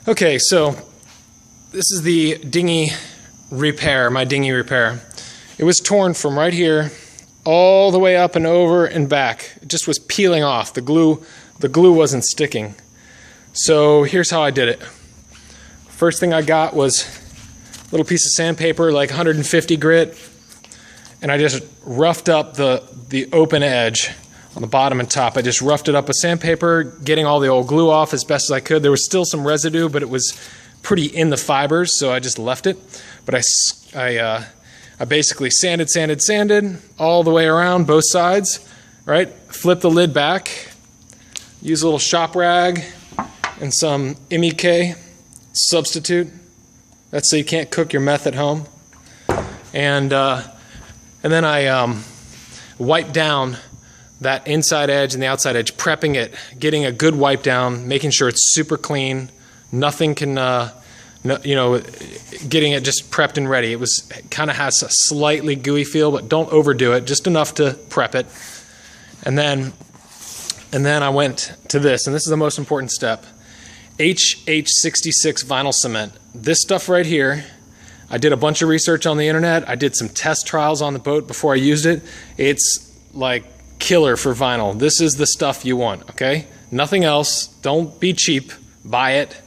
Okay, so this is the dinghy repair, my dinghy repair. It was torn from right here all the way up and over and back. It just was peeling off. The glue wasn't sticking. So here's how I did it. First thing I got was a little piece of sandpaper, like 150 grit, and I just roughed up the open edge on the bottom and top. I just roughed it up with sandpaper, getting all the old glue off as best as I could. There was still some residue, but it was pretty in the fibers, so I just left it. But I basically sanded all the way around both sides, right? Flip the lid back, use a little shop rag and some MEK substitute. That's so you can't cook your meth at home. And then I wiped down that inside edge and the outside edge, prepping it, getting a good wipe down, making sure it's super clean. Nothing can, getting it just prepped and ready. It kind of has a slightly gooey feel, but don't overdo it, just enough to prep it. And then I went to this, and this is the most important step. HH66 vinyl cement. This stuff right here, I did a bunch of research on the internet. I did some test trials on the boat before I used it. It's like killer for vinyl. This is the stuff you want, okay? Nothing else. Don't be cheap. Buy it.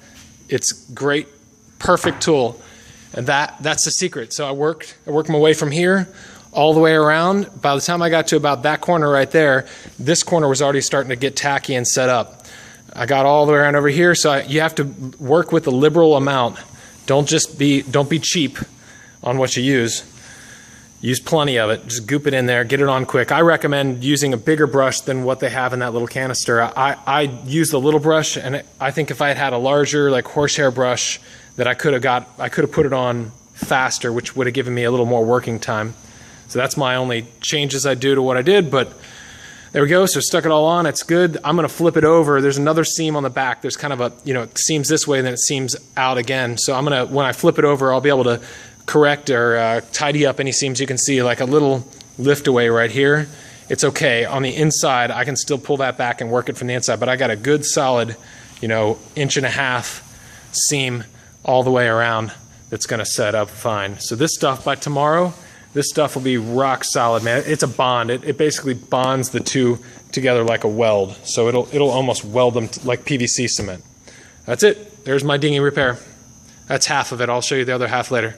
It's great, perfect tool. And that's the secret. So I worked my way from here all the way around. By the time I got to about that corner right there, this corner was already starting to get tacky and set up. I got all the way around over here, so you have to work with a liberal amount. Don't be cheap on what you use. Use plenty of it. Just goop it in there, get it on quick. I recommend using a bigger brush than what they have in that little canister. I used a little brush, and I think if I had a larger, like horsehair brush that I could have put it on faster, which would have given me a little more working time. So that's my only changes I do to what I did, but there we go. So stuck it all on. It's good. I'm going to flip it over. There's another seam on the back. There's kind of a, it seams this way and then it seams out again. So when I flip it over, I'll be able to correct or tidy up any seams. You can see like a little lift away right here. It's okay. On the inside, I can still pull that back and work it from the inside, but I got a good solid, 1.5 inch seam all the way around that's going to set up fine. So this stuff, by tomorrow, this stuff will be rock solid, man. It's a bond. It basically bonds the two together like a weld. So it'll almost weld them like PVC cement. That's it. There's my dinghy repair. That's half of it. I'll show you the other half later.